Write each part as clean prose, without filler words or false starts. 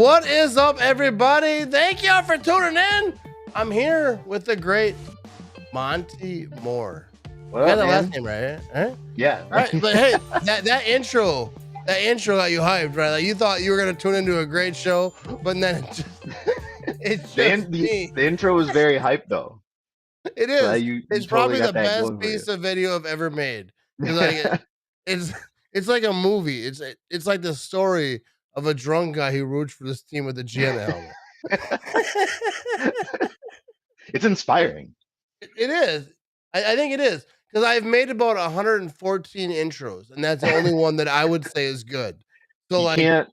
What is up, everybody? Thank y'all for tuning in. I'm here with the great Monty Moore. What You got up, the man? last name right? Huh? Yeah. All right, but hey, that intro got you hyped, right? Like you thought you were gonna tune into a great show, but then it's just me. The intro was very hype though. It So is. you It's totally probably the got that best going for you. piece of video I've ever made. 'Cause, like it's like a movie. It's like the story of a drunk guy who roots for this team with a GM helmet. It's inspiring. It is. I think it is because I've made about 114 intros, and that's the only one that I would say is good. So You like, can't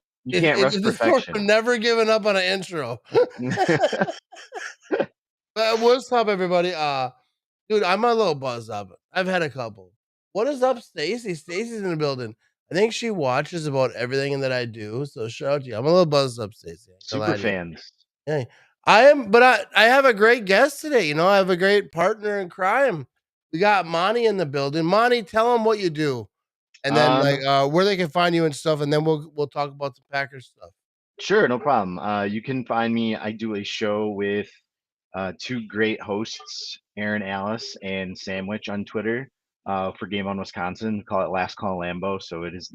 rush it's the story of perfection. never giving up on an intro. But what's up, everybody? Dude, I'm a little buzzed up. I've had a couple. What is up, Stacy? Stacy's in the building. I think she watches about everything that I do. So shout out to you. I'm a little buzzed up, Stacy. Super fans. Yeah, I am, but I have a great guest today. You know, I have a great partner in crime. We got Monty in the building. Monty, tell them what you do, and then where they can find you and stuff, and then we'll talk about the Packers stuff. Sure, no problem. You can find me. I do a show with two great hosts, Aaron Alice and Sandwich on Twitter for Game On Wisconsin. We call it Last Call Lambo. So it is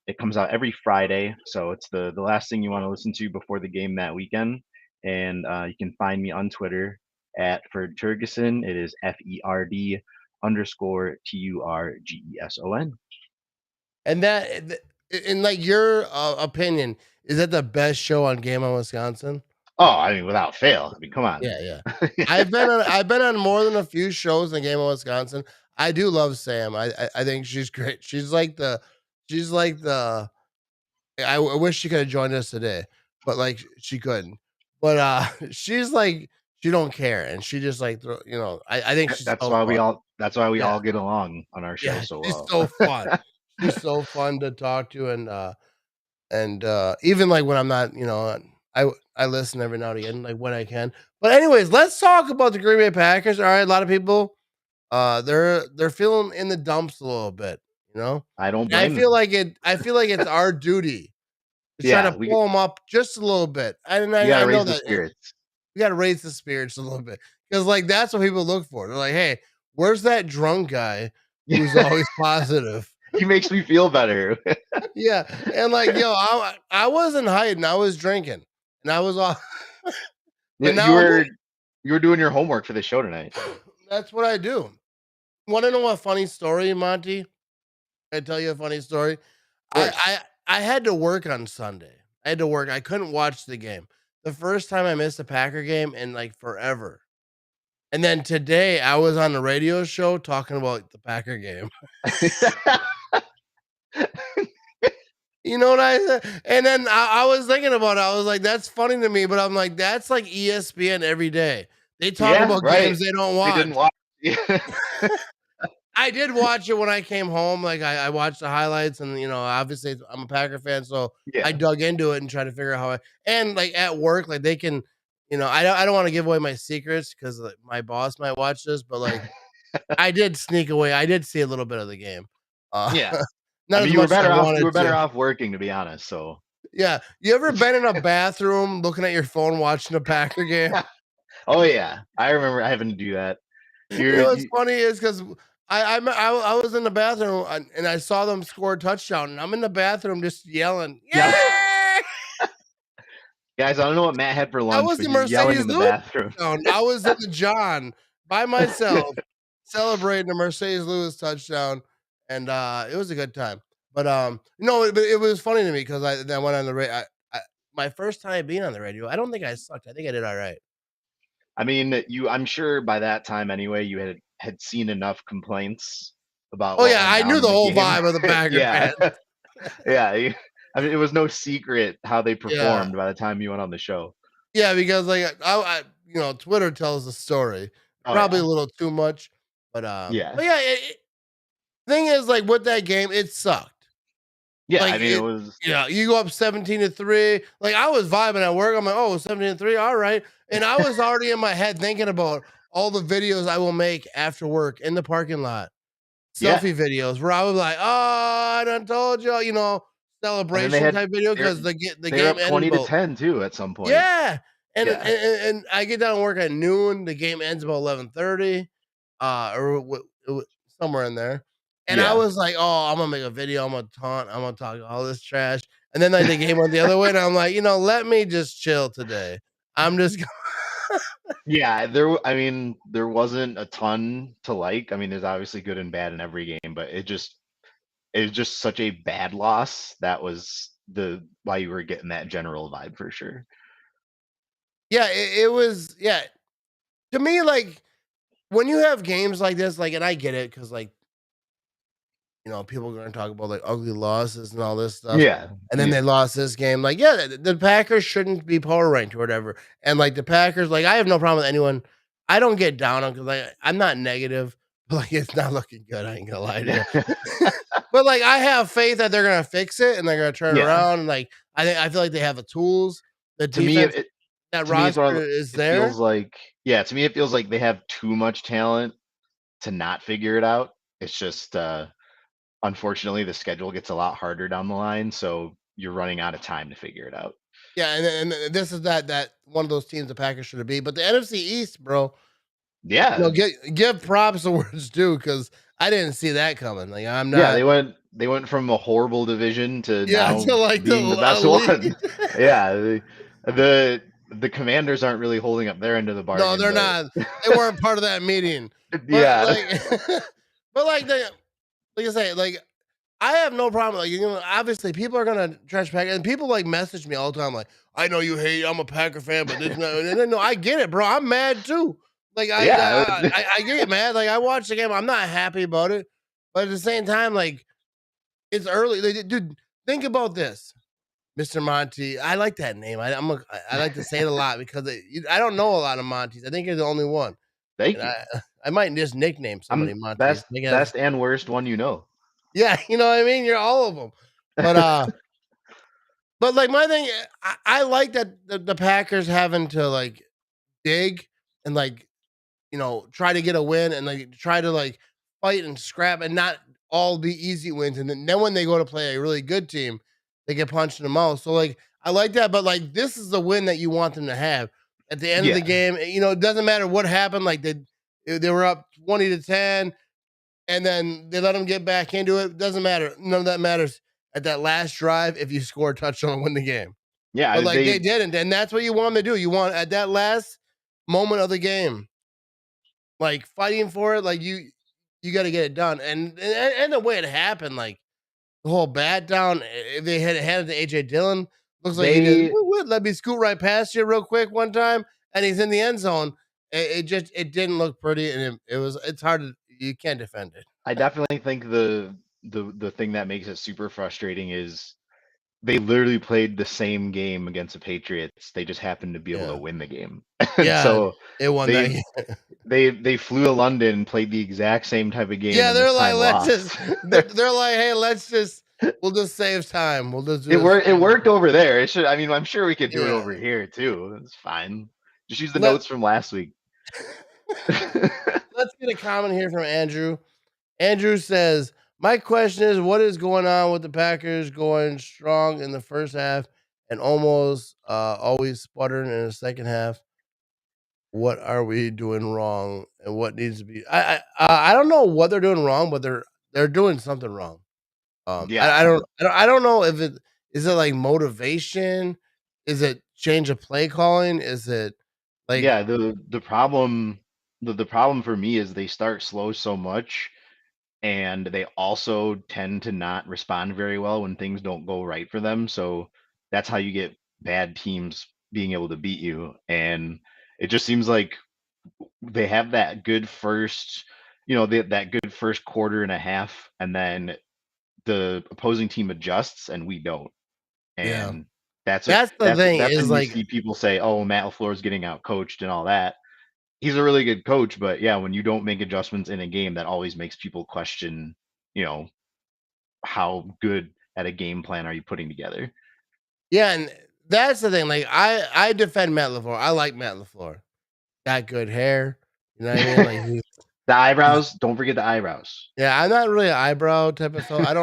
it comes out every Friday. So it's the last thing you want to listen to before the game that weekend. And you can find me on Twitter at Ferd Turgeson. It is FERD_TURGESON. And that, in like your opinion, is that the best show on Game on Wisconsin? Oh, I mean, without fail. I mean, come on. Yeah. I've been on more than a few shows in Game of Wisconsin. I do love Sam. I think she's great. She's like the I wish she could have joined us today, but like she couldn't. But she's like she don't care and she just like I think she's That's so why fun. That's why we all get along on our show so She's well. so fun. She's so fun to talk to and even like when I'm not, I listen every now and again, like when I can. But anyways, let's talk about the Green Bay Packers. All right, a lot of people, they're feeling in the dumps a little bit. You know, I don't and blame I feel them. like it. I feel like it's our duty to try Yeah, to pull them up just a little bit. And you I gotta know raise the that spirits. we got to raise the spirits a little bit because like that's what people look for. They're like, hey, where's that drunk guy who's always positive? He makes me feel better. Yeah, and like yo, I wasn't hiding. I was drinking, and I was off. But now You were doing your homework for the show tonight. that's what I do. Want to know a funny story, Monty? I tell you a funny story. I had to work on Sunday. I had to work. I couldn't watch the game. The first time I missed a Packer game in like forever. And then today I was on the radio show talking about the Packer game. You know what I said? And then I was thinking about it. I was like, that's funny to me, but I'm like, that's like ESPN every day. They talk about games they don't watch. They didn't watch. I did watch it when I came home. Like I watched the highlights, and obviously I'm a Packer fan, so I dug into it and tried to figure out and like at work, like they can, I don't want to give away my secrets because like, my boss might watch this, but like I did sneak away. I did see a little bit of the game. Yeah. Not I mean, as you were much as I wanted you were better to. off working, to be honest. So Yeah, you ever been in a bathroom looking at your phone watching a Packer game? Oh yeah, I remember having to do that. What's funny is because I was in the bathroom and I saw them score a touchdown, and I'm in the bathroom just yelling, "Yeah!" Guys, I don't know what Matt had for lunch. I was but the he's yelling Mercedes in the Lewis bathroom. touchdown. I was in the John by myself celebrating the Mercedes Lewis touchdown, and it was a good time. But it was funny to me because I went on the radio. My first time being on the radio, I don't think I sucked. I think I did all right. I mean, I'm sure by that time anyway, you had seen enough complaints about. Oh yeah, I knew the whole vibe of the Packer yeah, fans. Yeah. I mean, it was no secret how they performed by the time you went on the show. Yeah, because like I Twitter tells the story probably a little too much, but yeah. But yeah, thing is like with that game, it sucked. Yeah, like, I mean, it was. Yeah, you go up 17-3. Like I was vibing at work. I'm like, oh, 17-3, all right. And I was already in my head thinking about all the videos I will make after work in the parking lot. Selfie videos where I was like, oh, I done told you, And then they celebration had type video they're because the they were game up ended 20 to about 10 too at some point. yeah, Yeah. and I get done work at noon, the game ends about 11:30, or somewhere in there, and I Yeah. was like, "Oh, I'm gonna make a video, I'm gonna taunt, I'm gonna talk all this trash," and then, like, the game went the other way, and I'm like, "You know, let me just chill today. I'm just go" Yeah, I mean, there wasn't a ton to like. I mean, there's obviously good and bad in every game, but it was just such a bad loss. That was the why you were getting that general vibe for sure. Yeah, it was yeah, to me, like, when you have games like this, like and I get it because like, people are gonna talk about, like, ugly losses and all this stuff, Yeah. and then they Yeah. lost this game, like, yeah, the Packers shouldn't be power ranked or whatever, and, like, the Packers like, I have no problem with anyone I don't get down on 'cause, like, I'm not negative, but, like, it's not looking good, I ain't gonna lie to you. But, like, I have faith that they're gonna fix it and they're gonna turn it Yeah. around, and, like, I feel like they have the tools, the To me, defense, that to me it's one roster of is it there. feels like yeah, to me it feels like they have too much talent to not figure it out. It's just unfortunately the schedule gets a lot harder down the line, so you're running out of time to figure it out. Yeah, and this is that one of those teams the Packers should be, but the NFC East, bro, Yeah. give props to where it's due because I didn't see that coming. Like I'm Yeah, not, they went from a horrible division to yeah, now to like the being the best elite. one. Yeah, the the Commanders aren't really holding up their end of the No, bargain, they're but not. They weren't part of that meeting. But yeah. like, but like like I say, like I have no problem. Like obviously people are gonna trash Packer, and people like message me all the time. Like I know you hate. I'm a Packer fan, but this no, I get it, bro. I'm mad too. Like Yeah. I get mad. Like I watched the game. I'm not happy about it, but at the same time, like it's early. Like, dude, think about this. Mr. Monty. I like that name. I like to say it a lot because I don't know a lot of Monties. I think you're the only one, Thank and you. I might just nickname somebody I'm Monty. They have best and worst one you know. yeah, you know what I mean. You're all of them, but like my thing, I like that the Packers having to like dig and like try to get a win and like try to like fight and scrap and not all be easy wins. And then when they go to play a really good team, they get punched in the mouth. So like I like that, but like this is the win that you want them to have at the end of the Yeah. game. It doesn't matter what happened. Like they were up 20-10, and then they let them get back into it. Doesn't matter. None of that matters at that last drive if you score a touchdown and win the game. But Yeah, like they didn't, and that's what you want them to do. You want at that last moment of the game like, fighting for it, like, you gotta get it done, and the way it happened, like, the whole bat down, if they had handed to AJ Dillon, looks like he just, they "Woo, woo, let me scoot right past you real quick one time," and he's in the end zone. It didn't look pretty, and it's hard to you can't defend it. I definitely think the thing that makes it super frustrating is they literally played the same game against the Patriots. They just happened to be able to Yeah. win the game. And Yeah, so it won that they game. they flew to London and played the exact same type of game Yeah, and they're this like, time "Let's just" lost. they're like, "Hey, we'll just save time. We'll just do this." It worked over there. It should I mean, I'm sure we could do it Yeah. over here too. It's fine. Just use the Let notes from last week. let's get a comment here from Andrew. Andrew says, "My question is, what is going on with the Packers going strong in the first half and almost always sputtering in the second half? What are we doing wrong, and what needs to be? I don't know what they're doing wrong, but they're doing something wrong. Yeah. I don't know if it is it like motivation, is it change of play calling, is it like Yeah, the problem the problem for me is they start slow so much and they also tend to not respond very well when things don't go right for them. So that's how you get bad teams being able to beat you. And it just seems like they have that good first, that good first quarter and a half, and then the opposing team adjusts and we don't. yeah? And that's what That's the thing that's is when you like see people say, "Oh, Matt LaFleur is getting out coached and all that." He's a really good coach, but yeah, when you don't make adjustments in a game, that always makes people question, you know, how good at a game plan are you putting together? yeah, and that's the thing. Like I defend Matt LaFleur. I like Matt LaFleur. Got good hair. You know what I mean? Like The eyebrows. Don't forget the eyebrows. Yeah, I'm not really an eyebrow type of fellow. I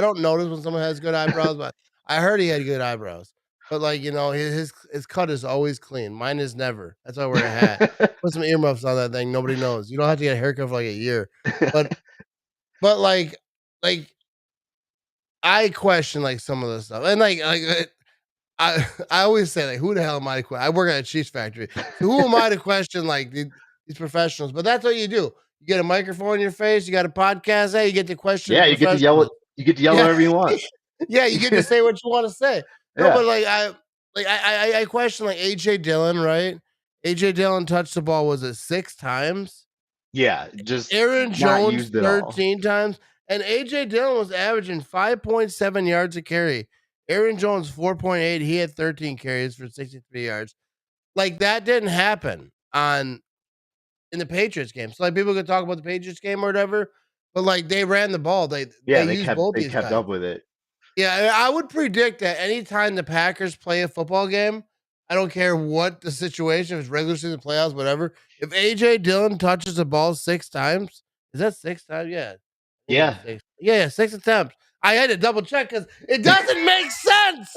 don't notice when someone has good eyebrows, but I heard he had good eyebrows. But like, his cut is always clean. Mine is never. That's why I wear a hat. Put some earmuffs on that thing. Nobody knows. You don't have to get a haircut for like a year. But like I question like some of the stuff. And I always say like, who the hell am I to question? I work at a cheese factory. So who am I to question like these professionals? But that's what you do. You get a microphone in your face, you got a podcast, hey, you get to question the Yeah, you get to yell. professionals. You get to yell Yeah. whatever you want. Yeah, you get to say what you want to say. No, Yeah. but I question like AJ Dillon, right? AJ Dillon touched the ball, was it 6 times? Yeah. Just Aaron not Jones used at all. 13 times. And AJ Dillon was averaging 5.7 yards a carry. Aaron Jones 4.8. He had 13 carries for 63 yards. Like that didn't happen in the Patriots game. So like people could talk about the Patriots game or whatever, but like they ran the ball. They Yeah, used both they these kept guys. up with it. Yeah, I would predict that anytime the Packers play a football game, I don't care what the situation, if it's regular season playoffs, whatever. If AJ Dillon touches the ball 6 times, is that 6 times? Yeah. I think Yeah. that's six. Yeah, 6 attempts. I had to double check because it doesn't make sense.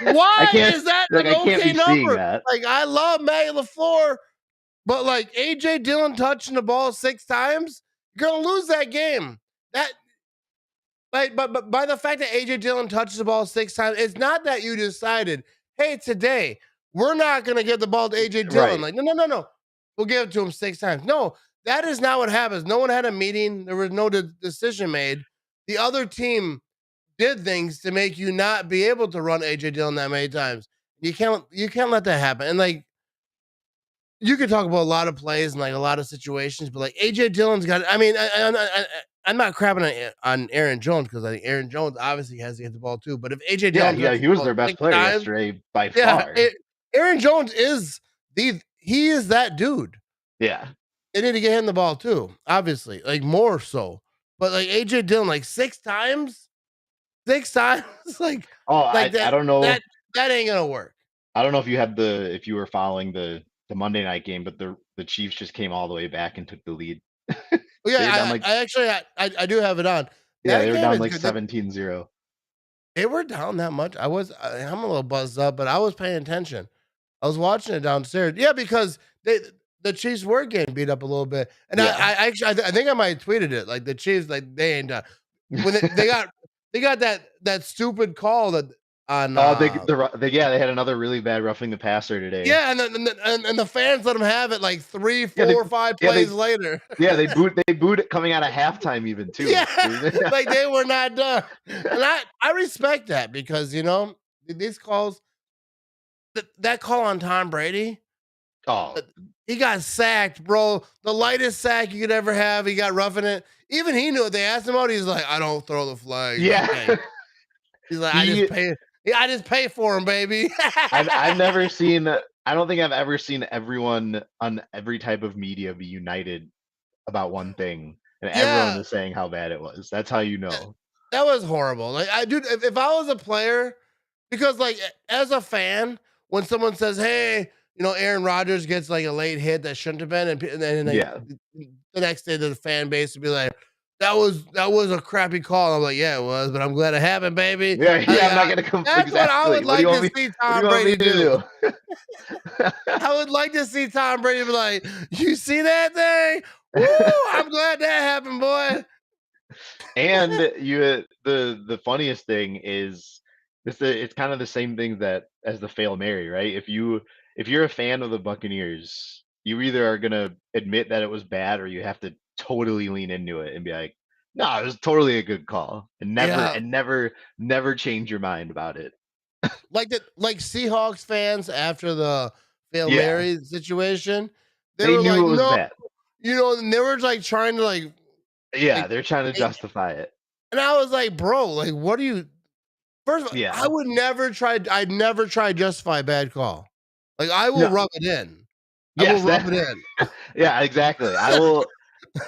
Why is that like an I can't okay be seeing number? that. Like I love Matty LaFleur, but like AJ Dillon touching the ball 6 times, you're gonna lose that game. That but by the fact that AJ Dillon touches the ball 6 times, it's not that you decided, hey, today we're not gonna give the ball to AJ Dillon. Right. Like, no. We'll give it to him 6 times. No, that is not what happens. No one had a meeting, there was no decision made. The other team did things to make you not be able to run AJ Dillon that many times. You can't let that happen. And like you could talk about a lot of plays and like a lot of situations, but like AJ Dillon's got. I mean, I'm not crapping on Aaron Jones because I think Aaron Jones obviously has to get the ball too. But if AJ Yeah, Dillon yeah, touches he the was ball their best six player times, yesterday by yeah, far. Aaron Jones is he is that dude. Yeah. They need to get him the ball too, obviously, like more so. But like AJ Dillon, like 6 times, 6 times, Oh, like I don't know. that ain't gonna work. I don't know if you were following the Monday night game, but the Chiefs just came all the way back and took the lead. Well, They were down yeah, like I actually I do have it on. yeah, they That were game down is like good. 17-0. They were down that much. I'm a little buzzed up, but I was paying attention. I was watching it downstairs. Yeah, because the Chiefs were getting beat up a little bit, and Yeah. I actually I think I might have tweeted it. Like the Chiefs, like they ain't done when they got that stupid call that on. Oh, they had another really bad roughing the passer today. Yeah, and the fans let them have it like 3, Yeah, 4, 5 yeah, plays later. yeah, they booed it coming out of halftime even too. Yeah, like they were not done, and I respect that because these calls. That call on Tom Brady, Oh, he got sacked, bro. The lightest sack you could ever have. He got roughing it. Even he knew it. They asked him out. He's like, I don't throw the flag. yeah. Like, he's like, I just pay for him, baby. I've never seen. I don't think I've ever seen everyone on every type of media be united about one thing, and everyone Yeah, is saying how bad it was. That's how you know. that was horrible. Like, dude, if I was a player, because like as a fan, when someone says, "Hey, Aaron Rodgers gets like a late hit that shouldn't have been," and then like, Yeah. the next day the fan base would be like, that was a crappy call. I'm like, yeah, it was, but I'm glad it happened, baby. Yeah, I'm not gonna come. That's what I would like to see Tom Brady do. I would like to see Tom Brady be like, you see that thing? Woo! I'm glad that happened, boy. And the funniest thing is it's kind of the same thing that as the Fail Mary, right? If you're a fan of the Buccaneers, you either are gonna admit that it was bad or you have to totally lean into it and be like, no, it was totally a good call. And Yeah. never change your mind about it. Like Seahawks fans after the Fail Yeah. Mary situation, they They were knew like, it was no, bad. And they were like trying to Yeah, like, they're trying to justify it. and I was like, bro, like, what do you? First of all, Yeah. I'd never try to justify a bad call. Like, I will No. rub it in. Yes, I will rub it in. Yeah, exactly.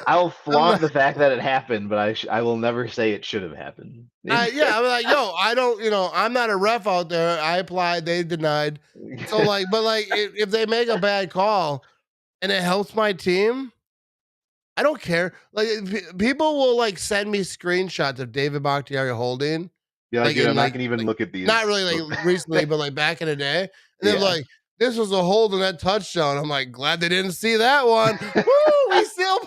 I'll flaunt not- the fact that it happened, but I will never say it should have happened. Yeah, I'm like, yo, I don't, I'm not a ref out there. I applied, they denied. So but if they make a bad call and it helps my team, I don't care. Like people will like send me screenshots of David Bakhtiari holding, You're like, like dude, in I'm not like gonna even like look at not these. really like recently, but like back in the day, and they're Yeah. like, "This was a hold on that touchdown." I'm like, glad they didn't see that one. Woo! We still,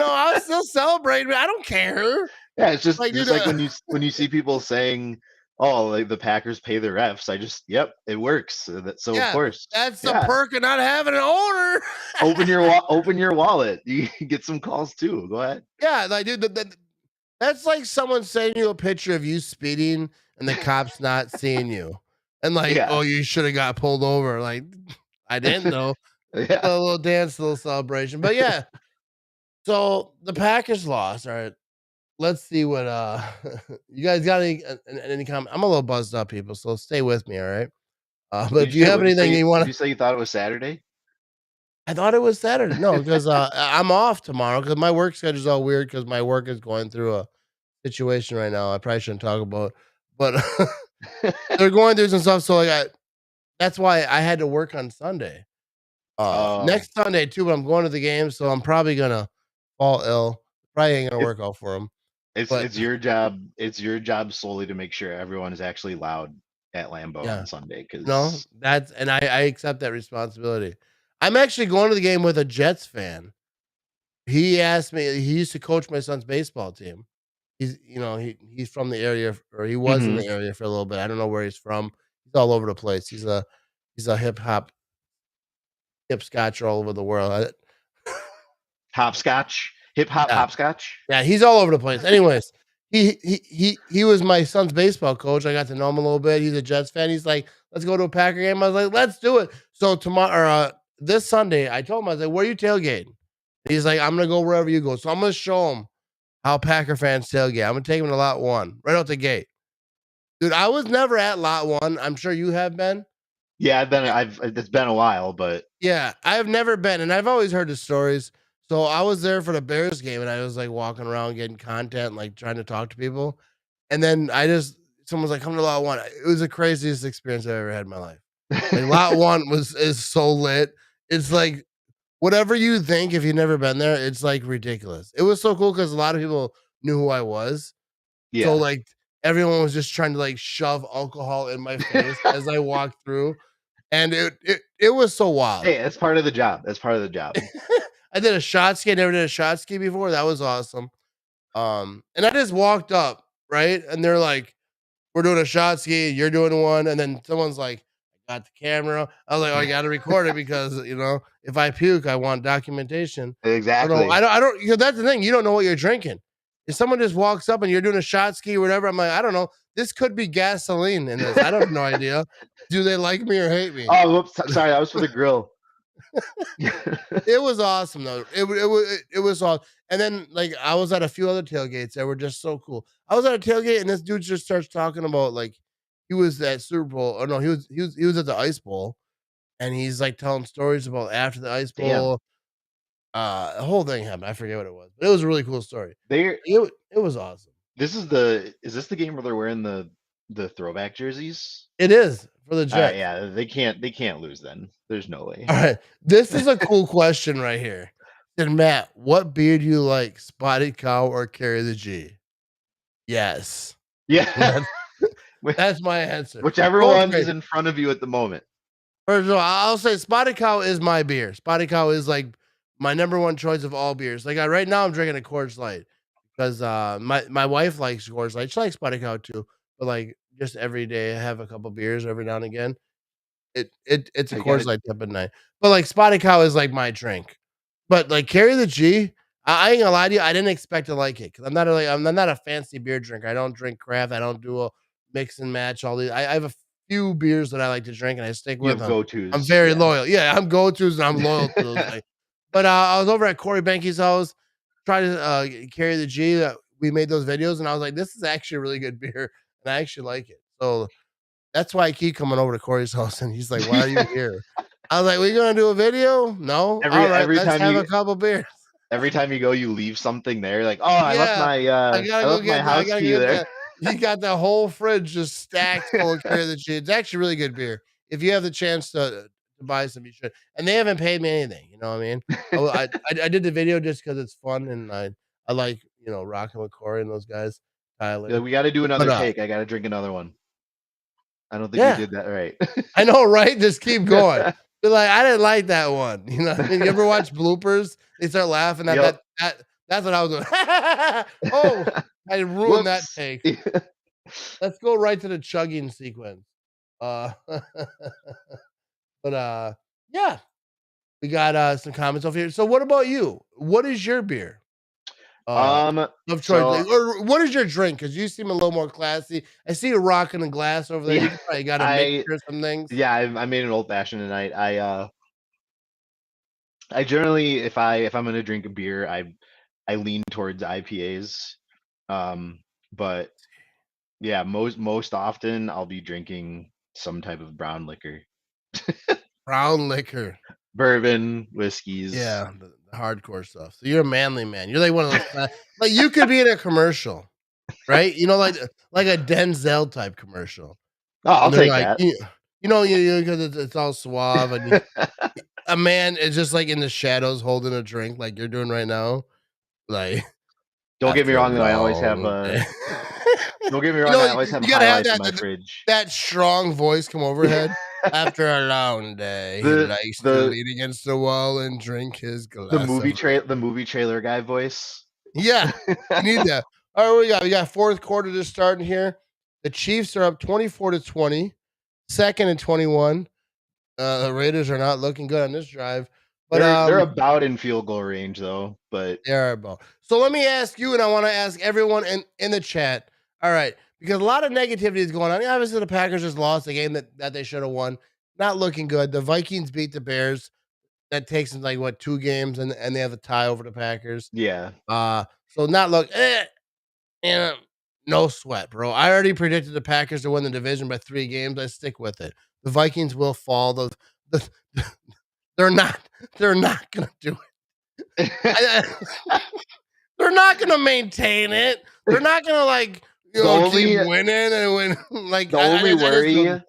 I'm still celebrating. I don't care. Yeah, it's just Like, dude, just like when you see people saying, "Oh, like the Packers pay the refs," I just, yep, it works. So of yeah, course, that's the yeah. perk of not having an owner. Open your wallet. You can get some calls too. Go ahead. Yeah, like, dude, that's like someone sending you a picture of you speeding and the cops not seeing you, and like, Yeah. oh, you should have got pulled over. Like, I didn't though. Yeah. A little dance, a little celebration, but yeah. So the Packers lost. All right, let's see what you guys got any comment. I'm a little buzzed up, people, so stay with me. All right, but if you have anything you Did want you to, say you thought it was Saturday? I thought it was Saturday. No, because I'm off tomorrow because my work schedule's all weird because my work is going through a situation right now. I probably shouldn't talk about, but they're going through some stuff. So like, that's why I had to work on Sunday. Oh, Next Sunday too, but I'm going to the game, so I'm probably gonna fall ill. Probably ain't gonna it, work out for him. But it's your job. It's your job solely to make sure everyone is actually loud at Lambeau yeah, on Sunday. no, Because that's and I accept that responsibility. I'm actually going to the game with a Jets fan. He asked me. He used to coach my son's baseball team. He's from the area, or he was in the area for a little bit. I don't know where he's from. He's all over the place. He's a hip scotcher all over the world. hopscotch, hip hop Yeah. hopscotch. Yeah, he's all over the place. Anyways, he was my son's baseball coach. I got to know him a little bit. He's a Jets fan. He's like, "Let's go to a Packer game." I was like, "Let's do it." So tomorrow, this Sunday, I told him, I was like, "Where are you tailgating?" He's like, "I'm gonna go wherever you go." So I'm gonna show him how Packer fans tailgate. I'm gonna take him to Lot One right out the gate, dude. I was never at Lot One. I'm sure you have been. Yeah, it's been a while, but Yeah, I've never been, and I've always heard the stories. So I was there for the Bears game, and I was like walking around getting content, like trying to talk to people. And then someone's like, "Come to Lot One." It was the craziest experience I've ever had in my life. Like Lot One is so lit. It's like whatever you think if you've never been there, it's like ridiculous. It was so cool because a lot of people knew who I was. So yeah. like everyone was just trying to like shove alcohol in my face as I walked through. And it was so wild. Hey, that's part of the job. That's part of the job. I did a shot ski. I never did a shot ski before. That was awesome. And I just walked up, right? And they're like, "We're doing a shot ski. You're doing one." And then someone's like, "I got the camera." I was like, "Oh, I got to record it because if I puke, I want documentation." I don't know. Exactly. I don't. That's the thing. You don't know what you're drinking. If someone just walks up and you're doing a shot ski or whatever, I'm like, I don't know. This could be gasoline in this. I don't have no idea. Do they like me or hate me? Oh, whoops, sorry, that was for the grill. It was awesome though. It was awesome. And then like I was at a few other tailgates that were just so cool. I was at a tailgate and this dude just starts talking about like he was at Super Bowl. Or no, he was at the Ice Bowl and he's like telling stories about after the Ice Damn. Bowl. The whole thing happened. I forget what it was, but it was a really cool story. They're It was awesome. is this the game where they're wearing the throwback jerseys? It is for the All right, Jets. yeah, they can't lose then. There's no way. All right. This is a cool question right here. Then Matt, what beer do you like? Spotted Cow or Carry the G? Yes. Yeah. That's my answer. Whichever Both one is great. in front of you at the moment. First of all, I'll say Spotted Cow is my beer. Spotted Cow is like my number one choice of all beers. Like right now, I'm drinking a Coors Light because my wife likes Coors Light. She likes Spotted Cow too, but like just every day, I have a couple beers every now and again. It's a I got Coors it. Light type of night. But like Spotted Cow is like my drink. But like Carry the G, I ain't gonna lie to you, I didn't expect to like it because I'm not a fancy beer drinker. I don't drink craft. I don't do a mix and match. All these. I have a few beers that I like to drink and I stick You with have them. I'm go-tos. very Yeah. loyal. Yeah, I'm go tos and I'm loyal to those things. But I was over at Corey Banky's house, trying to Carry the G. We made those videos and I was like, this is actually a really good beer and I actually like it. So that's why I keep coming over to Corey's house, and he's like, "Why are you here?" I was like, "We gonna do a video? No? All right, Every let's time have a couple beers." every time you go, you leave something there. Like, oh, Yeah, I I gotta go left my get that. I house gotta key get there. that. He got the whole fridge just stacked full of Carry the G. It's actually really good beer. If you have the chance to buy some, you should. And they haven't paid me anything. You know what I mean? I did the video just because it's fun and I like rocking with Corey and those guys, Yeah, Tyler. we got to do But another take. I got to drink another one. I don't think we yeah, did that right. I know, right? Just keep going. Be like, I didn't like that one. You know what I mean? You ever watch bloopers? They start laughing at Yep. that's what I was doing. Oh, I ruined that Whoops. take. Let's go right to the chugging sequence. Uh, but yeah, we got some comments over here. So what about you? What is your beer? Um, Of choice, so like, or what is your drink? Because you seem a little more classy. I see you rocking a glass over there. yeah, You probably got a I mixture of some things. yeah, I made an old fashioned tonight. I generally if I'm gonna drink a beer, I lean towards IPAs. But yeah, most often I'll be drinking some type of brown liquor, Brown liquor. bourbon, whiskeys. Yeah, the hardcore stuff. So you're a manly man. You're like one of those like you could be in a commercial, right? Like a Denzel type commercial. Oh, I'll And they're take like, that. because it's all suave and a man is just like in the shadows holding a drink like you're doing right now. Like Don't get me after a wrong though, I always have long day. don't get me wrong, I always have You gotta High have Life in my fridge. that strong voice come overhead. After a long day, he The likes to the lean against the wall and drink his the glass of. movie trailer guy voice. Yeah, you need that. All right, we got fourth quarter just starting here. The Chiefs are up 24-20, second and 21. The Raiders are not looking good on this drive, but They're about in field goal range though, but they are about. So let me ask you, and I want to ask everyone in the chat. All right, because a lot of negativity is going on. Obviously, the Packers just lost a game that they should have won. Not looking good. The Vikings beat the Bears. That takes them like what 2 games, and they have a tie over the Packers. yeah. So not look. And no sweat, bro. I already predicted the Packers to win the division by 3 games. I stick with it. The Vikings will fall. The they're not they're not gonna do it. They're not gonna maintain it. They're not gonna like keep winning and win. Like the only worry, yeah.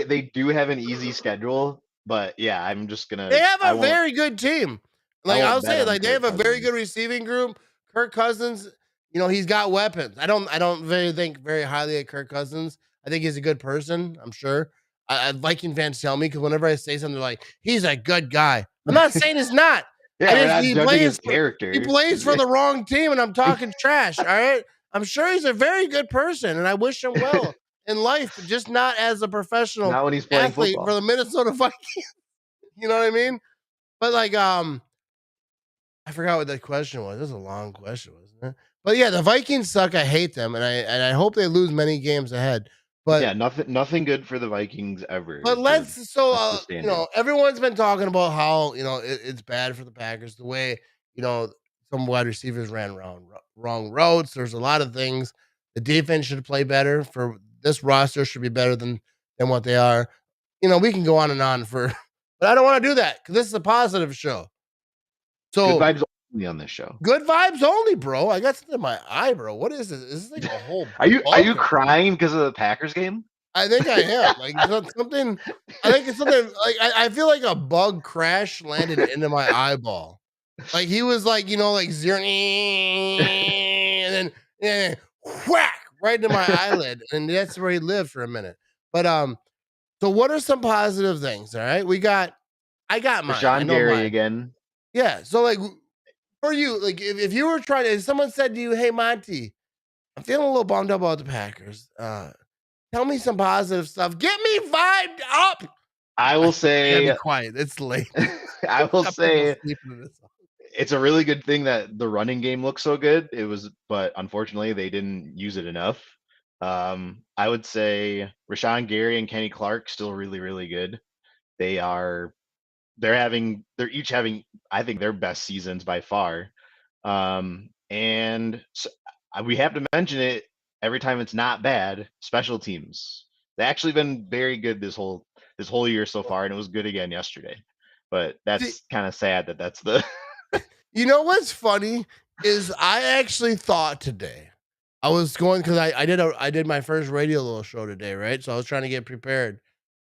they do have an easy schedule, but yeah, I'm just gonna They have I a won't very good team. I Like I'll won't bet say, on like they Kirk have a very good Cousins. receiving group. Kirk Cousins, he's got weapons. I don't very think very highly of Kirk Cousins. I think he's a good person. I'm sure. Viking fans tell me because whenever I say something, they're like, "He's a good guy." I'm not saying he's not. Yeah, we're not He judging his he character. plays for the wrong team, and I'm talking trash. All right, I'm sure he's a very good person, and I wish him well in life, but just not as a professional Not when he's playing athlete for football. the Minnesota Vikings. You know what I mean? But like, I forgot what that question was. It was a long question, wasn't it? But yeah, the Vikings suck. I hate them, and I hope they lose many games ahead. But Yeah, nothing good for the Vikings ever. That's the standard. everyone's been talking about how it's bad for the Packers the way some wide receivers ran wrong routes. There's a lot of things. The defense should play better. For this roster should be better than what they are. We can go on and on but I don't want to do that because this is a positive show. Good So vibes only on this show. good vibes only, bro. I got something in my eye, bro. What is this? Is this like a whole Are you bug? crying because of the Packers game? I think I am. Like something. I think it's something like I feel like a bug crash landed into my eyeball. Like he was like like zero, and then whack right into my eyelid, and that's where he lived for a minute. But so what are some positive things? All right, I got mine. I Rashawn know Gary mine. again. Yeah. So like for you, like if you were trying to, if someone said to you, "Hey Monty, I'm feeling a little bummed up about the Packers. Tell me some positive stuff. Get me vibed up." I will I gotta be say quiet. It's late. I will Got people say sleeping to this. it's a really good thing that the running game looks so good. But unfortunately they didn't use it enough. I would say Rashawn Gary and Kenny Clark still really, really good. They are they're each having I think their best seasons by far. And so, we have to mention it every time it's not bad. Special teams. They actually been very good this whole year so far, and it was good again yesterday. But See, that's kind of sad that that's the you know what's funny is I actually thought today I was going because I did my first radio little show today, right? So I was trying to get prepared.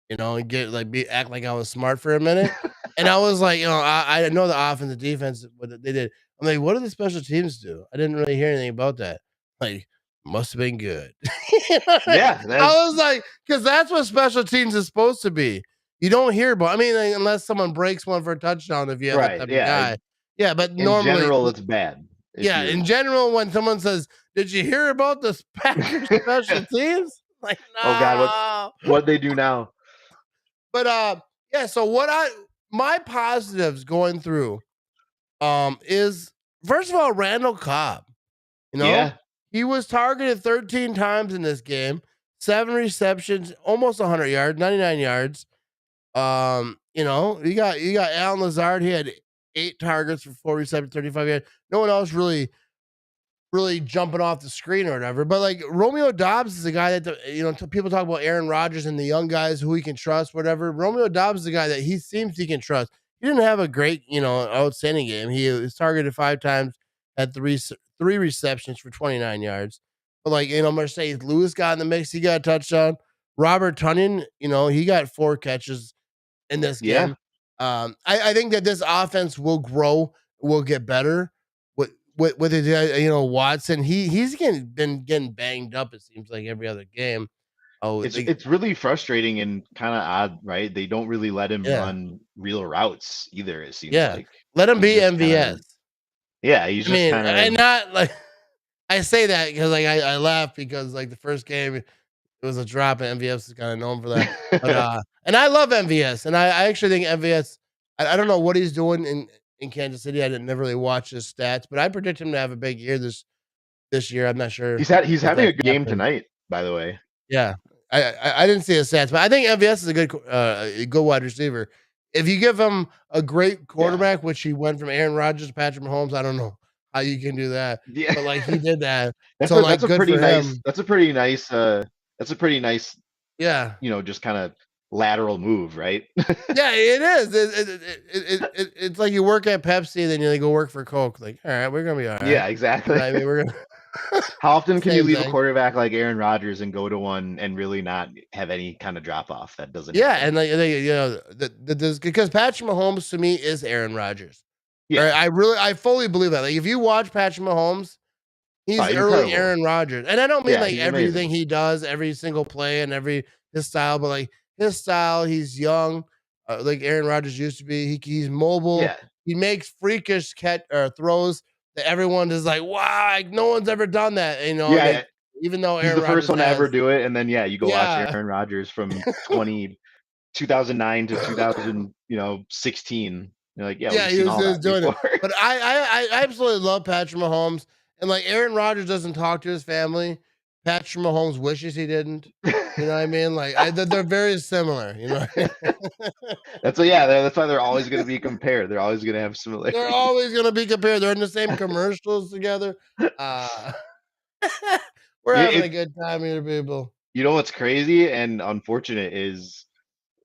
and get act like I was smart for a minute. And I was like, I know the offense, the defense, what they did. I'm like, what do the special teams do? I didn't really hear anything about that. Like, must have been good. You know, Yeah, I was like, because that's what special teams is supposed to be. You don't hear about. I mean, like, unless someone breaks one for a touchdown, if you have that right. type of Yeah. guy. Yeah, but In normally, general, it's bad if yeah, in you're. general, when someone says, "Did you hear about the Packers special teams?" Like, Oh God, no. what they do now? But yeah, so what I my positives going through is first of all Randall Cobb. You know, Yeah, he was targeted 13 times in this game, 7 receptions, almost 100 yards, 99 yards. You got Alan Lazard, he had 8 targets for 4 receptions, 35 yards. No one else really jumping off the screen or whatever. But like Romeo Dobbs is a guy that people talk about Aaron Rodgers and the young guys who he can trust, whatever. Romeo Dobbs is a guy that he seems he can trust. He didn't have a great, outstanding game. He was targeted 5 times, had three receptions for 29 yards. But like, Mercedes Lewis got in the mix, he got a touchdown. Robert Tunyon, he got 4 catches in this yeah. game. I think that this offense will grow, will get better with Watson. He's been getting banged up. It seems like every other game. Oh, It's really frustrating and kind of odd, right? They don't really let him yeah, run real routes either. It seems yeah. like Let him he's be just kind MVS. of yeah, he's I just mean, kind and of not like I say that because like I laugh because like the first game it was a drop and MVS is kind of known for that. But and I love MVS and I actually think MVS. I don't know what he's doing in Kansas City. I didn't never really watch his stats, but I predict him to have a big year this year. I'm not sure he's if having that a good can game happen. tonight, by the way. Yeah. I didn't see his stats, but I think MVS is a good wide receiver. If you give him a great Yeah, quarterback, which he went from Aaron Rodgers to Patrick Mahomes, I don't know how you can do that, yeah. but like he did that. That's So a like good for him. that's a pretty nice that's a pretty nice Yeah. just kind of lateral move, right? Yeah, it is. It's like you work at Pepsi, then you go work for Coke. Like, all right, we're gonna be all right. Yeah, You know exactly. what I mean? We're gonna How often can you same leave a thing. quarterback like Aaron Rodgers and go to one and really not have any kind of drop off? That doesn't Yeah, happen. and like because Patrick Mahomes to me is Aaron Rodgers. All right, Yeah. I fully believe that. Like if you watch Patrick Mahomes, Oh, he's he's early incredible. Aaron Rodgers. And I don't mean Yeah, like he's everything amazing. he does, every single play and his style, but like his style, he's young, like Aaron Rodgers used to be. He's mobile. Yeah. He makes freakish throws that everyone is like, wow, like, no one's ever done that. Yeah, Like even though he's Aaron the first Rodgers one to ever has, do it, and then, yeah, you go watch yeah, Aaron Rodgers from 2009 to 2016. You're like, "Yeah, yeah, we've seen he all was that doing before." it. But I absolutely love Patrick Mahomes. And like Aaron Rodgers doesn't talk to his family. Patrick Mahomes wishes he didn't. You know what I mean? Like they're very similar, you know. That's why they're always gonna be compared. They're always gonna have They're similarities. always gonna be compared. They're in the same commercials together. Uh we're having a It good time here, people. what's crazy and unfortunate is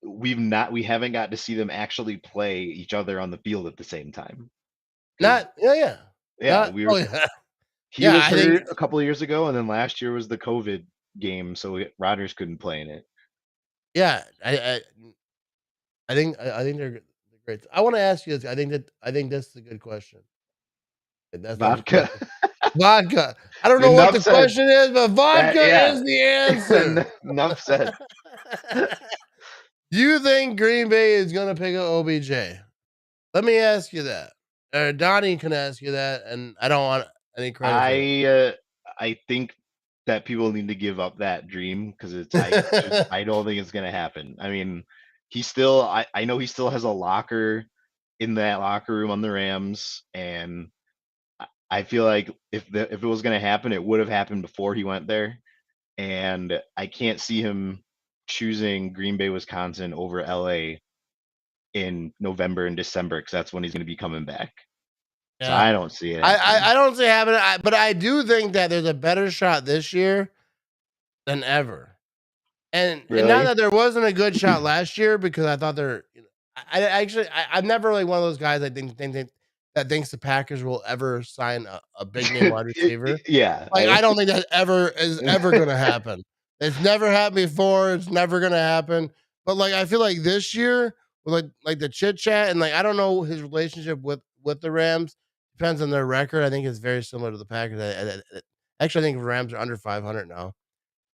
we haven't got to see them actually play each other on the field at the same time. Because Not yeah, yeah. yeah, Not we oh were yeah. he Yeah, was I think hurt a couple of years ago, and then last year was the COVID game, so Rodgers couldn't play in it. yeah, I think they're great. I want to ask you this. I think this is a good question. That's not the Vodka. question. Vodka. I don't know what Enough the said. question is, but vodka Yeah. is the answer. Enough said. You think Green Bay is going to pick up OBJ? Let me ask you that. Or Donnie can ask you that, and I don't want any credit for I think that people need to give up that dream because that. I don't think it's gonna happen. I mean, I know he still has a locker in that locker room on the Rams, and I feel like if it was gonna happen, it would have happened before he went there. And I can't see him choosing Green Bay, Wisconsin over LA in November and December because that's when he's gonna be coming back. So Yeah. I don't see it happening. I don't see it happening, but I do think that there's a better shot this year than ever. And not Really? that there wasn't a good shot last year because I thought I'm never really one of those guys that that thinks the Packers will ever sign a big name wide receiver. Yeah. Like I don't think that ever is ever gonna happen. It's never happened before. It's never gonna happen. But like I feel like this year with like the chit chat and like I don't know his relationship with the Rams. Depends on their record. I think it's very similar to the Packers. Actually, I think Rams are under 500 now.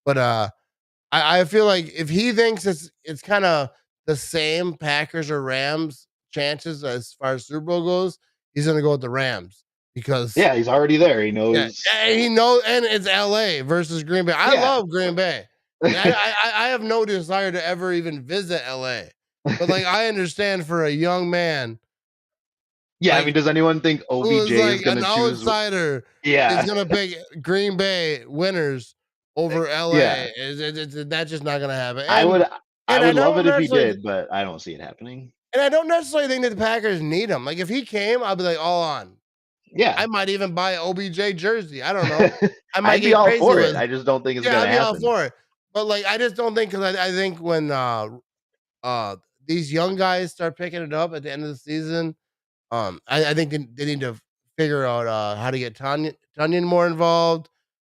But I feel like if he thinks it's kind of the same Packers or Rams chances as far as Super Bowl goes, he's gonna go with the Rams because Yeah, he's already there. He yeah, knows. and he knows, and it's LA versus Green Bay. I Yeah. love Green Bay. I have no desire to ever even visit LA, but like I understand for a young man Yeah, I like mean, does anyone think who OBJ is is like gonna an choose? outsider is Yeah, gonna pick Green Bay winners over yeah. LA. That's just not gonna happen. I would, I And I would love don't it if he necessarily did, but I don't see it happening. think that the Packers need him. Like if he came, I'd be like all on. Yeah, I might even buy a OBJ jersey. I don't know. I might I'd be get all crazy for with it. it. I just don't think it's Yeah, gonna I'd be all happen. for it. But like I just don't think because I think when uh these young guys start picking it up at the end of the season, I think they need to figure out how to get Tunyon more involved.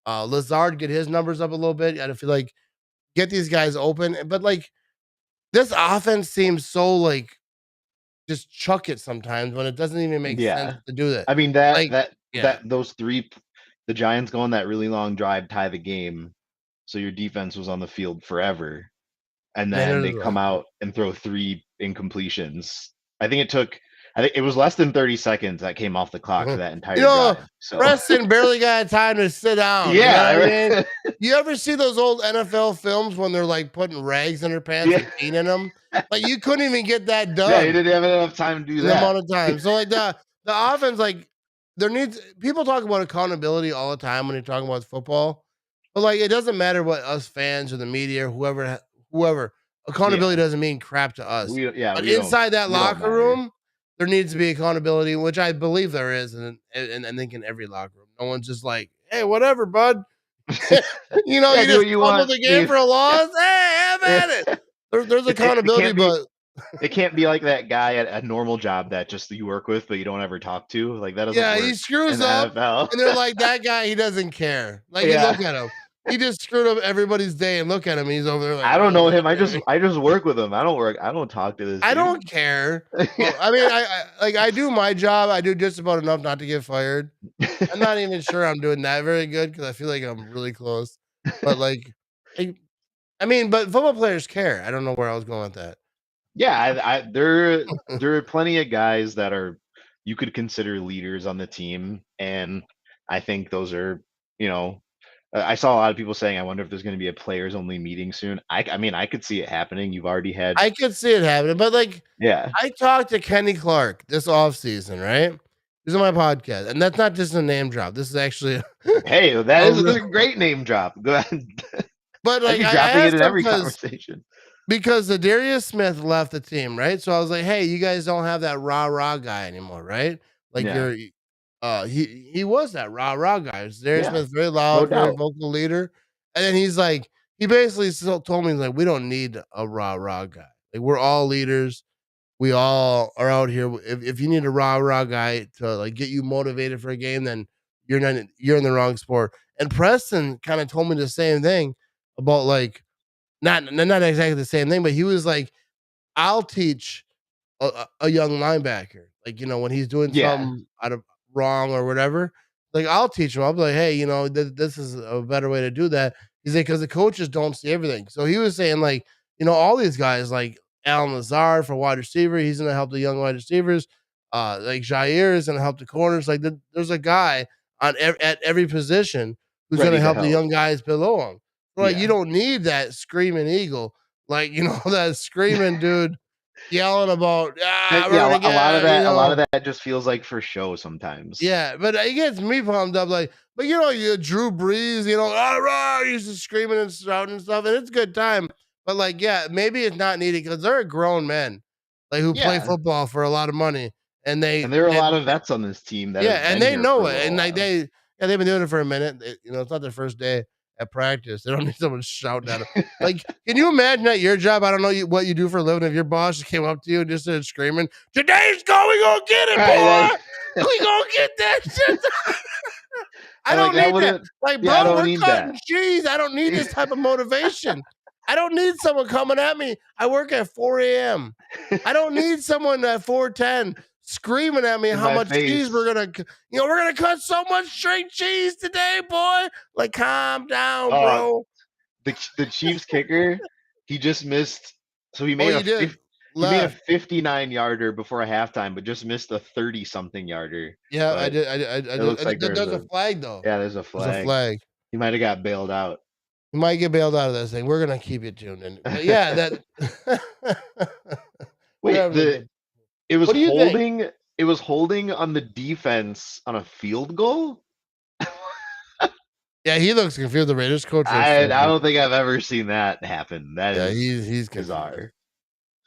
Lazard get his numbers up a little bit. I feel like get these guys open. But like this offense seems so like just chuck it sometimes when it doesn't even make sense Yeah, to do that. I mean that Like, that yeah, that those three, the Giants go on that really long drive, tie the game, so your defense was on the field forever, and yeah, then there's they come out and throw three incompletions. I think it took, I think it was less than 30 seconds that came off the clock for that you entire know, drive. So Preston barely got time to sit down. You know what I mean? yeah, You ever see those old NFL films when they're like putting rags in their pants yeah, and peeing in them? Like you couldn't even get that yeah, he done didn't have enough time to do in the that. amount of time. So like the offense, like there needs people talk about accountability all the time when they're talking about football, but like it doesn't matter what us fans or the media or whoever accountability Yeah, doesn't mean crap to us. yeah, But inside that we don't locker matter. room, there needs to be accountability, which I believe there is, and I think in every locker room, no one's just like, hey, whatever, bud. Yeah, You do just what you fumbled want, the game Steve. for a loss. Hey, have Yeah. at it. There's It accountability, can't be, but it can't be like that guy at a normal job that just you work with but you don't ever talk to. Like that doesn't yeah, he work in screws the up, NFL. and they're like, "That guy, he doesn't care." Like, you Yeah. look at him, he just screwed up everybody's day, and look at him, he's over there like, I don't know him. "Whatever." I just work with him. I don't talk to this I dude. don't care. Yeah. Well, I mean, I do my job. I do just about enough not to get fired. I'm not even sure I'm doing that very good because I feel like I'm really close. But like, I, I mean, but football players care. I don't know where I was going with that. Yeah, there are plenty of guys that are, you could consider leaders on the team, and I think those are, you know, I saw a lot of people saying, I wonder if there's going to be a players only meeting soon. I mean, I could see it happening. You've already had, I could see it happening, but like, yeah. I talked to Kenny Clark this offseason, right? He's on my podcast, and that's not just a name drop. This is actually Hey, that a is real a great name drop. Go ahead. but, I'd like, be I dropping it asked in him every conversation. because the Darius Smith left the team, right? So I was like, "Hey, you guys don't have that rah-rah guy anymore, right?" Like, Yeah. he was that rah-rah guy. Darius Yeah. Smith, very No loud, very doubt. vocal leader, and then he's like he basically told me, he's like, "We don't need a rah-rah guy. Like, we're all leaders. We all are out here. If you need a rah-rah guy to, like, get you motivated for a game, then you're in the wrong sport." And Preston kinda told me the same thing about, like not exactly the same thing, but he was like, "I'll teach a young linebacker, like, when he's doing Yeah. something out of wrong or whatever, like, I'll teach him. I'll be like, "Hey, this is a better way to do that." He's like, "'Cause the coaches don't see everything." So he was saying, like, all these guys, like Alan Lazard for wide receiver, he's gonna help the young wide receivers. Like Jair is gonna help the corners. Like, there's a guy at every position who's gonna Ready to help the help. young guys below him. Like, you Yeah. don't need that screaming eagle, like, that screaming dude yelling about, "Ah, Yeah, we're gonna get," a lot of that just feels like for show sometimes. Yeah, but it gets me pumped up, like, but you Drew Brees, "Ah, rah," he's just screaming and shouting and stuff, and it's a good time. But like, yeah, maybe it's not needed because they're grown men, like who play Yeah. football for a lot of money, and And there are a lot of vets on this team that have yeah, and been they here for know a it, little and like while. they've been doing it for a minute. It's not their first day at practice. They don't need someone shouting at them. Like, can you imagine at your job? I don't know what you do for a living. If your boss just came up to you and just started screaming, "Today's go, we gonna get it, Right, boy! that We gonna get that shit." I and like don't that need that. wouldn't, Like, yeah, I bro, don't we're need that. cutting cheese. I don't need this type of motivation. I don't need someone coming at me. I work at 4 a.m. I don't need someone at 4:10 screaming at me In how my much cheese we're face. gonna, we're gonna cut so much string cheese today, boy. Like, calm down, Uh, bro. the Chiefs kicker, he just missed. So Oh, you did he made a left. 59 yarder before a halftime, but just missed a 30 something yarder. Yeah, I But did. I it did. looks like there's There's a a flag though. there's a There's a flag. flag. He might have got bailed out. You might get bailed out of this thing. We're gonna keep you tuned in. But yeah, that. We're Wait, having a good. it was What do you think? holding on the defense on a field goal? Yeah, he looks confused. The Raiders coach looks I so don't think confused. I've ever seen that happen. That Yeah, is he's confused. bizarre.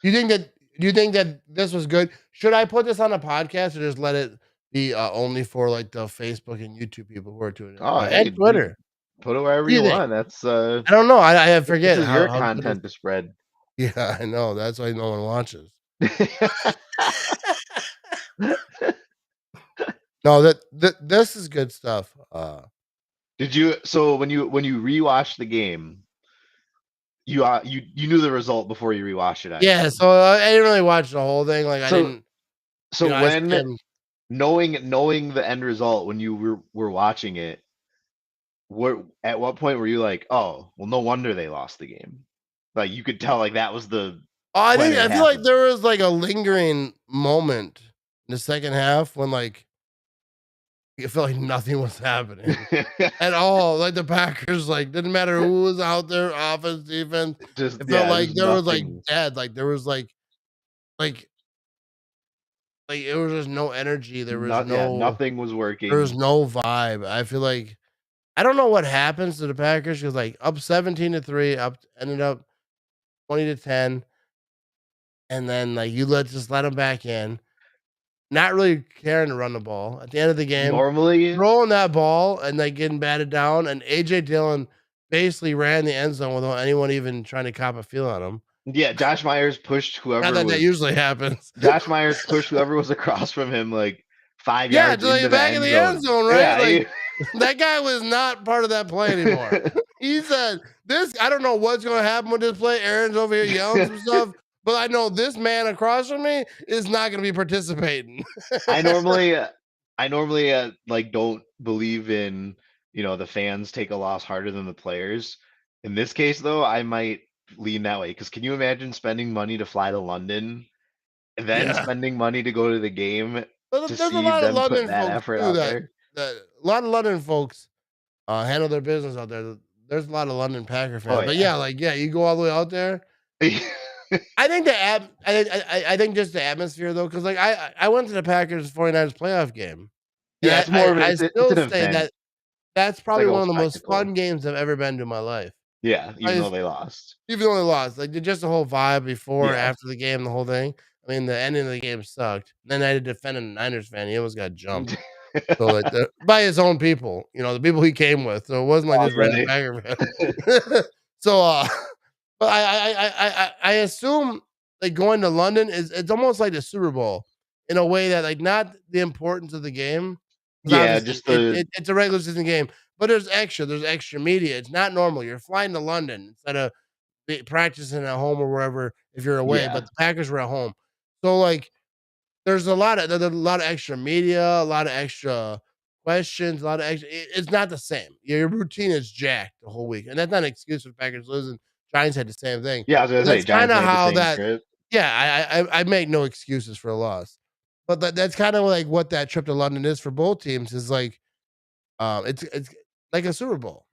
Do you think that this was good? Should I put this on a podcast or just let it be only for like the Facebook and YouTube people who are tuning in? Oh, And hey, Twitter. put it What wherever do you you think? want. That's I don't know. I this forget is your how good this. content to spread. Yeah, I know. That's why no one watches. No, that this is good stuff. Did you when you rewatched the game, you knew the result before you rewatched it, I Yeah, assume. so I didn't really watch the whole thing. Like I So didn't. I when skimmed. knowing the end result when you were watching it, at what point were you like, oh, well, no wonder they lost the game? Like you could tell, like that was the Oh, I when think it I feel like happened. there was like a lingering moment in the second half when like it felt like nothing was happening at all. Like the Packers, like didn't matter who was out there, offense, defense. Just It felt yeah, like just there was like nothing. dead. Like there was like it was just no energy. Nothing was There working. was no vibe. I feel like I don't know what happens to the Packers because like up 17-3, up ended up 20-10, and then like just let them back in. Not really caring to run the ball. At the end of the game, Normally, throwing that ball and, like, getting batted down, and A.J. Dillon basically ran the end zone without anyone even trying to cop a feel on him. yeah, Josh Myers pushed Not whoever that that was usually happens. across from him like 5 Yeah, yards to, like, into the back in end the end zone. zone, right? Yeah, Like, that guy was not part of that play anymore. He said, "This I don't know what's gonna happen with this play." Aaron's over here yelling some stuff, but I know this man across from me is not gonna be participating. I normally like don't believe in, the fans take a loss harder than the players. In this case though, I might lean that way because can you imagine spending money to fly to London and then Yeah. spending money to go to the game But to there's a see lot of them put London that folks effort too out that there? a lot of London folks handle their business out there. There's a lot of London Packer Oh fans, but yeah. yeah, like yeah, you go all the way out there. I think I think just the atmosphere though, because like I went to the Packers 49ers playoff game, and Yeah, it's more of I it's still an say event. that that's It's like probably a one whole of the most spectacle. fun games I've ever been to in my life. Yeah, even I though just, they lost. even though they lost, like just the whole vibe before, Yeah. after the game, the whole thing. I mean, the ending of the game sucked. Then I had to defend a Niners fan. He almost got jumped. So like by his own people, the people he came with. So it wasn't like Oh, just random really? Packer fan. So but I assume like going to London is it's almost like the Super Bowl in a way that like not the importance of the game. Because Yeah, obviously just the it's a regular season game, but there's extra media. It's not normal. You're flying to London instead of practicing at home or wherever if you're away, yeah. but the Packers were at home. So like there's a lot of extra media, a lot of extra questions, a lot of extra it's not the same. Your routine is jacked the whole week, and that's not an excuse for the Packers losing. Giants had the same thing. Yeah, I was gonna But say that's Giants kinda made the how same that trip. yeah, I make no excuses for a loss. But that's kinda like what that trip to London is for both teams is like, it's like a Super Bowl.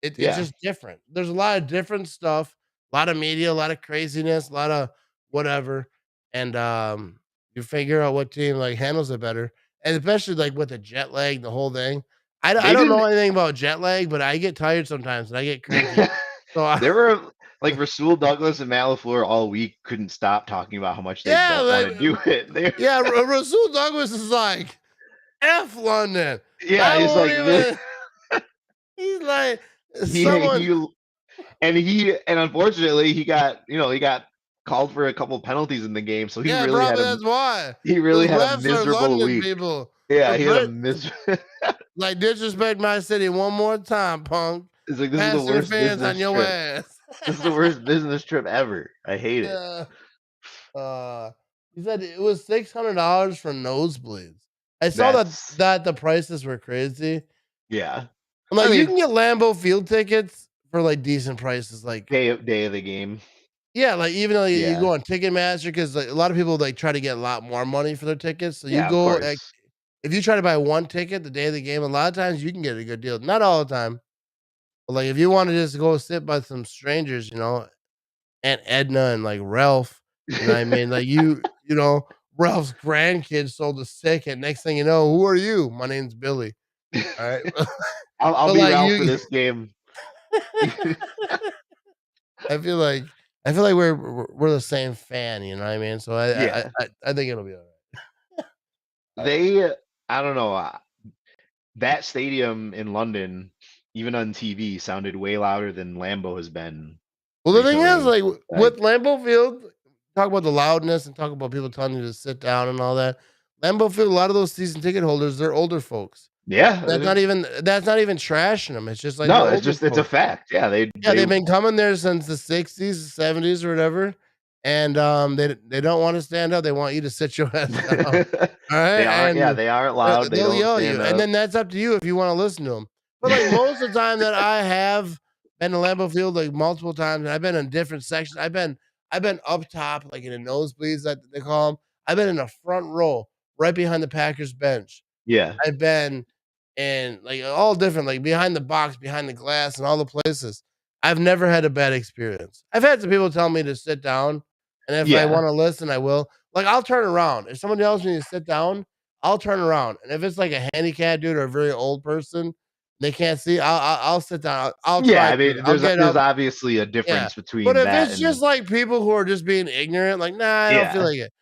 It's Yeah. just different. There's a lot of different stuff, a lot of media, a lot of craziness, a lot of whatever, and, you figure out what team, like, handles it better, and especially, like, with the jet lag, the whole thing. I They don't didn't know anything about jet lag, but I get tired sometimes, and I get cranky. So, I There were like Rasul Douglas and Matt LaFleur all week couldn't stop talking about how much they yeah, don't like, wanna do it. They yeah, Rasul Douglas is like, "F London. Yeah, I it's won't like this even." He's like, he someone and unfortunately he got called for a couple penalties in the game, so yeah, probably that's why. he Those really had a refs are miserable London week. people. Yeah, The he had a Brit miserable. like, "Disrespect my city one more time, punk. It's like this is the Pass worst interference on business your trip. ass." This is the worst business trip ever. I hate it. Yeah. He said it was $600 for nosebleeds. I saw that That's the prices were crazy. yeah. I'm I like, you mean, can get Lambeau Field tickets for like decent prices. Like, day of the game. yeah, like even though you Yeah. go on Ticketmaster, because like, a lot of people like try to get a lot more money for their tickets. So you Yeah, of go like, course. if you try to buy one ticket the day of the game, a lot of times you can get a good deal. Not all the time, but like if you want to just go sit by some strangers, Aunt Edna and like Ralph, you know what I mean? Like Ralph's grandkids sold a ticket. Next thing you know, who are you? My name's Billy. All right. I'll But be like Ralph for you this game. I feel like we're the same fan, you know what I mean? So Yeah. I think it'll be all right. They I don't know, that stadium in London, even on TV, sounded way louder than Lambeau has been Well, the thing is, recently. like Like, with Lambeau Field, talk about the loudness and talk about people telling you to sit down and all that. Lambeau Field, a lot of those season ticket holders, they're older folks. yeah, That's not even trashing them. It's just like they're no, older it's a folks. fact. Yeah, Yeah, they've been coming there since the '60s, '70s, or whatever, and they don't want to stand up. They want you to sit your ass down. All right, they aren't. Yeah, and they aren't loud. They they'll don't yell at you, stand and up. then that's up to you if you want to listen to them. But like most of the time that I have been to Lambeau Field, like multiple times, and I've been in different sections. I've been up top, like in the nosebleeds that they call them. I've been in the front row, right behind the Packers bench. Yeah, I've been in like all different, like behind the box, behind the glass, and all the places. I've never had a bad experience. I've had some people tell me to sit down, and if I yeah. want to listen, I will. Like I'll turn around. If someone tells me to sit down, I'll turn around. And if it's like a handicapped dude or a very old person, they can't see. I'll sit down. I'll Yeah, try I to. mean, I'll get there's up. obviously a Yeah. difference But between if that it's just and like people who are just being ignorant, like nah, I don't feel yeah, like it.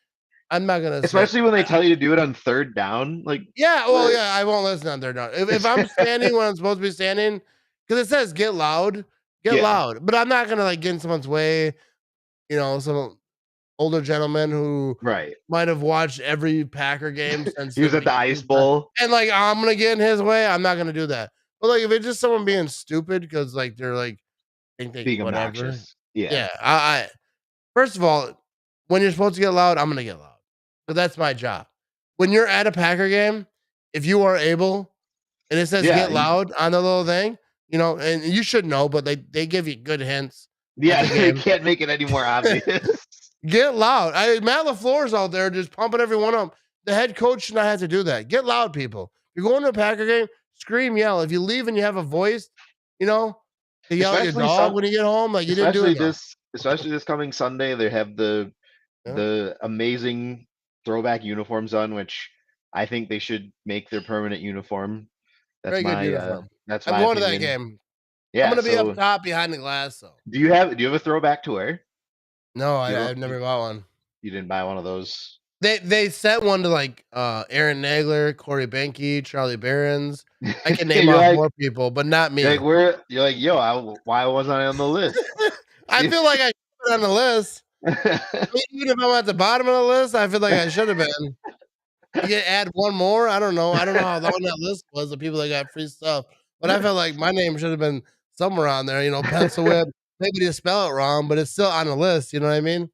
I'm not gonna sit. especially when they tell you to do it on third down. Like, Yeah, well, what? yeah, I won't listen on their down. If I'm standing when I'm supposed to be standing, because it says get Yeah, loud. But I'm not gonna like get in someone's way. Some older gentleman who right. might have watched every Packer game since He the was at the beginning Ice of time, Bowl and like I'm gonna get in his way. I'm not gonna do that. But like if it's just someone being stupid because like they're like think they being whatever. obnoxious. Yeah, Yeah, I first of all, when you're supposed to get loud, I'm gonna get loud. But that's my job. When you're at a Packer game, if you are able and it says yeah, get loud on the little thing, and you should know, but they give you good hints at yeah. the They game. can't make it any more obvious. Get loud. Matt LaFleur's out there just pumping every one of them. The head coach should not have to do that. Get loud, people. If you're going to a Packer game, scream, yell. If you leave and you have a voice, you know, to yell at your especially dog some, when you get home, like you didn't do especially enough. this coming Sunday. They have Yeah. the amazing throwback uniforms on, which I think they should make their permanent uniform. Very good uniform. That's I'm my going to that opinion. game. I'm Yeah. gonna be up So top behind the glass, though. do you have a throwback to wear? No, Do you I have I've never bought one. you didn't buy one of those? They sent one to like Aaron Nagler, Corey Benke, Charlie Barons. I can name you're off like more people, but not you're like me. you're like yo. Why wasn't I on the list? I feel like I should be on the list. Even if I'm at the bottom of the list, I feel like I should have been. You get add one more. I don't know. I don't know how long that list was of people that got free stuff, but I felt like my name should have been somewhere on there. Pencil whip. Maybe they spell it wrong, but it's still on the list. You know what I mean?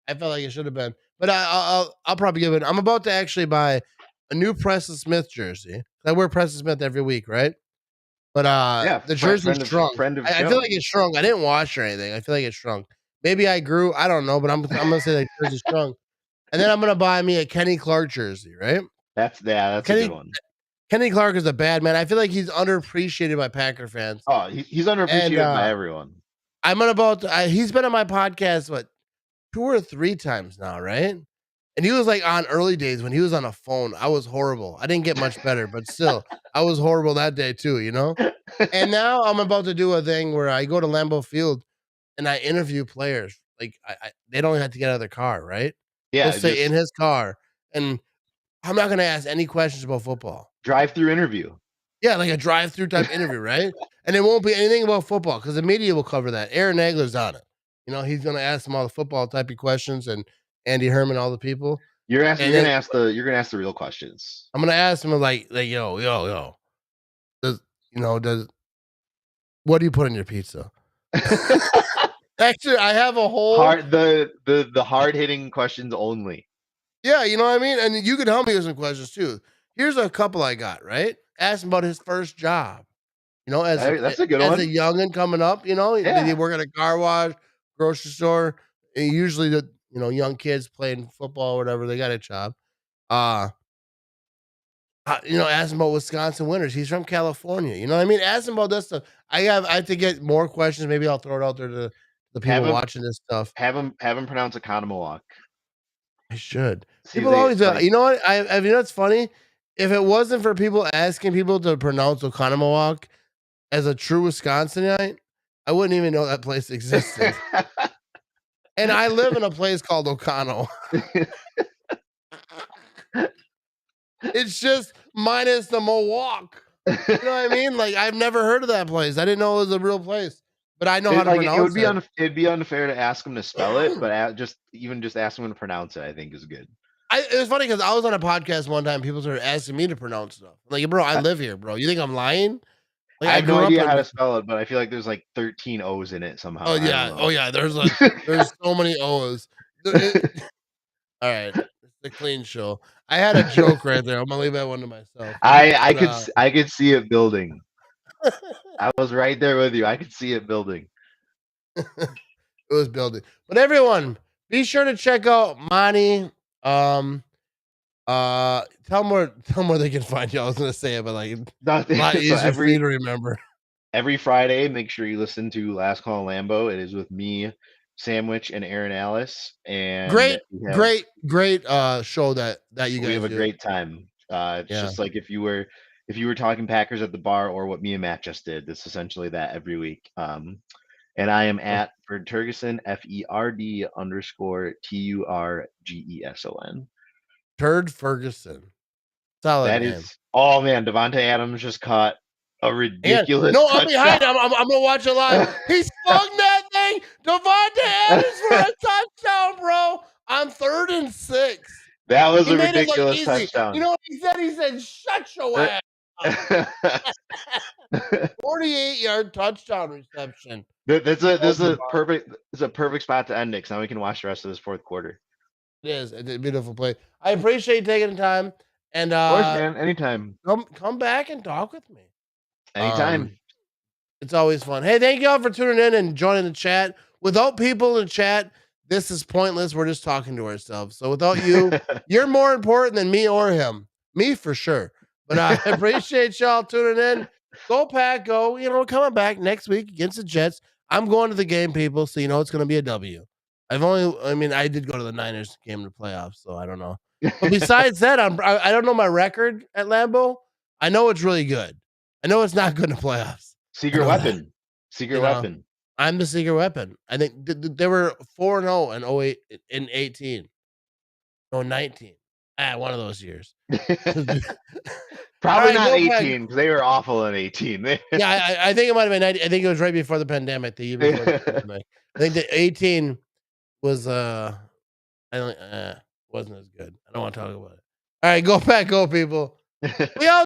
I felt like it should have been, but I'll probably give it. I'm about to actually buy a new Preston Smith jersey. I wear Preston Smith every week, right? But Yeah, the jersey shrunk. friend of I feel show. like it shrunk. I didn't wash or anything. I feel like it shrunk. Maybe I grew. I don't know, but I'm gonna say that jersey shrunk. And then I'm gonna buy me a Kenny Clark jersey, right? That's a good Kenny one. Kenny Clark is a bad man. I feel like he's underappreciated by Packer fans. Oh, he's And underappreciated by everyone. he's been on my podcast what 2 or 3 times now, right? And he was like on early days when he was on a phone. I was horrible. I didn't get much better, but still, I was horrible that day too, you know? And now I'm about to do a thing where I go to Lambeau Field and I interview players. Like they don't have to get out of their car, right? He'll Yeah, stay in just his car, and I'm not gonna ask any questions about football. drive-through interview. Yeah, like a drive-through type interview, right? And it won't be anything about football because the media will cover that. Aaron Nagler's on it. He's gonna ask them all the football type of questions and Andy Herman, all the people. And then You're gonna ask the real questions. I'm gonna ask him like yo, does what do you put in your pizza? Actually, I have a whole the hard hitting questions only. Yeah, you know what I mean? And you could help me with some questions too. Here's a couple I got, right? Ask him about his first job. You know, That's a good as a one. youngin coming up, you know, did he Yeah. work at a car wash, grocery store? And usually the young kids playing football or whatever, they got a job. Uh ask him about Wisconsin winters. He's from California. You know what I mean? Ask him about that stuff. I have to get more questions. Maybe I'll throw it out there to the Have people him watching this stuff. have him pronounce Economowalk. I should. See if People they always, like you know what? You know what's funny? If it wasn't for people asking people to pronounce Oconomowoc as a true Wisconsinite, I wouldn't even know that place existed. And I live in a place called O'Connell. It's just minus the Mohawk. You know what I mean? Like I've never heard of that place. I didn't know it was a real place, but I know how to pronounce it. It'd be unfair to ask him to spell it, but just ask him to pronounce it, I think is good. It was funny because I was on a podcast one time. People started asking me to pronounce stuff. Like, bro, I live here, bro. You think I'm lying? Like, I have no idea how to spell it, but I feel like there's like 13 O's in it somehow. Oh yeah. There's so many O's. All right, it's a clean show. I had a joke right there. I'm gonna leave that one to myself. I could see it building. I was right there with you. I could see it building. It was building. But everyone, be sure to check out Monty. Tell them where they can find you. I was gonna say it, but like a lot easier for you to remember. Every Friday, make sure you listen to Last Call Lambo. It is with me, Sandwich, and Aaron Alice. And great show that you guys we have a great time. It's just like if you were talking Packers at the bar, or what me and Matt just did. It's essentially that every week. And I am at Ferd Turgeson, FERD_TURGESON. Turd Ferguson. Solid That name. is. Oh man, Davante Adams just caught a ridiculous. No, I'm behind. I'm gonna watch it live. He slung that thing. Davante Adams for a touchdown, bro. On 3rd and 6. That was a ridiculous touchdown. You know what he said? He said, "Shut your ass." 48-yard touchdown reception. This is a perfect spot to end it, because now we can watch the rest of this fourth quarter. It is. It's a beautiful play. I appreciate you taking the time. And of course, man, anytime. Come back and talk with me. Anytime. It's always fun. Hey, thank you all for tuning in and joining the chat. Without people in the chat, this is pointless. We're just talking to ourselves. So without you, you're more important than me or him. Me for sure. But I appreciate y'all tuning in. Go Pack, go. Coming back next week against the Jets. I'm going to the game, people, so it's going to be a W. I did go to the Niners game in the playoffs, so I don't know. But besides that, I don't know my record at Lambeau. I know it's really good. I know it's not good in the playoffs. Secret weapon. Secret weapon. I'm the secret weapon. I think they were 4-0 in 08 in 18. No, 19. One of those years. Probably not 18, because they were awful in 18. Yeah, I think it might have been 19. I think it was right before the pandemic. The year before the pandemic. I think the 18 was wasn't as good. I don't want to talk about it. All right, go Pack, go people. We all